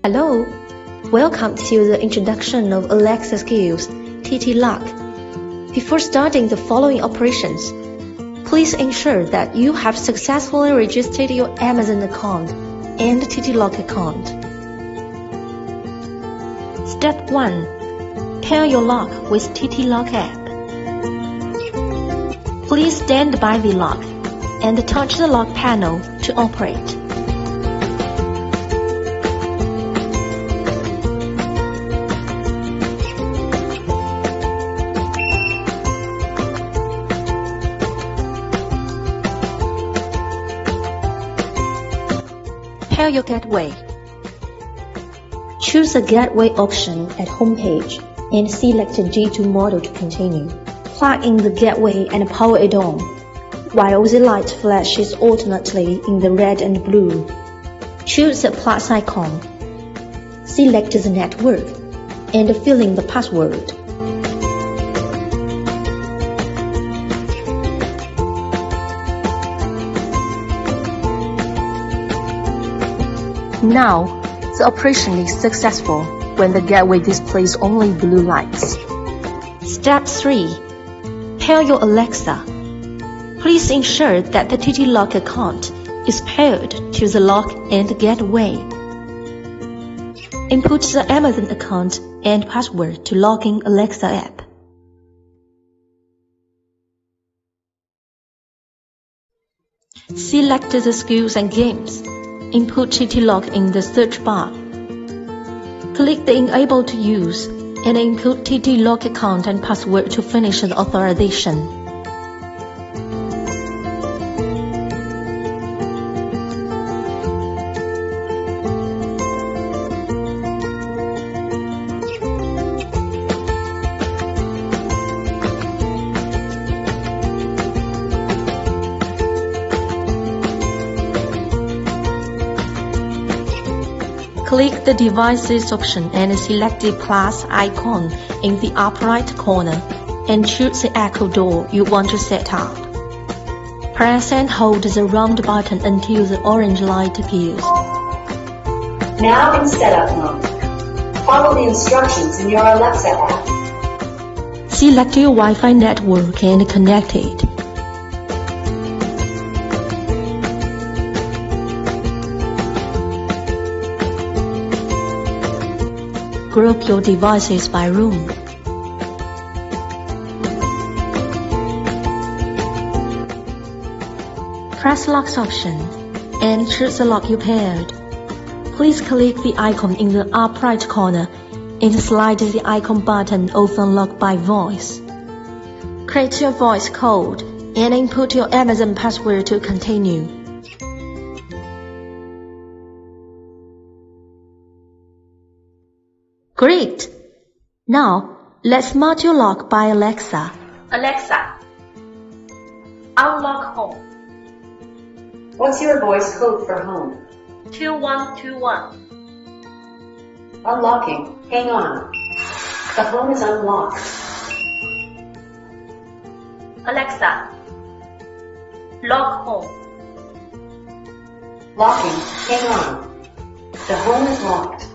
Hello, welcome to the introduction of Alexa skills, TT Lock. Before starting the following operations, please ensure that you have successfully registered your Amazon account and TT Lock account. Step 1. Pair your lock with TT Lock app. Please stand by the lock and touch the lock panel to operate. Pair your gateway. Choose the gateway option at homepage and select the G2 model to continue. Plug in the gateway and power it on, while the light flashes alternately in the red and blue. Choose the plus icon. Select the network and fill in the password. Now, the operation is successful when the gateway displays only blue lights. Step 3. Pair your Alexa. Please ensure that the TT Lock account is paired to the lock and gateway. Input the Amazon account and password to log in Alexa app. Select the skills and games. Input TT Lock in the search bar. Click the Enable to Use and input TT Lock account and password to finish the authorization. Click the Devices option and select the plus icon in the upper right corner and choose the Echo door you want to set up. Press and hold the round button until the orange light appears. Now in setup mode. Follow the instructions in your Alexa app. Select your Wi-Fi network and connect it. Group your devices by room. Press Locks option and choose the lock you paired. Please click the icon in the upper right corner and slide the icon button Open Lock by voice. Create your voice code and input your Amazon password to continue. Great! Now, let's smart your lock by Alexa. Alexa, unlock home. What's your voice code for home? 2121. Unlocking. Hang on. The home is unlocked. Alexa, lock home. Locking. Hang on. The home is locked.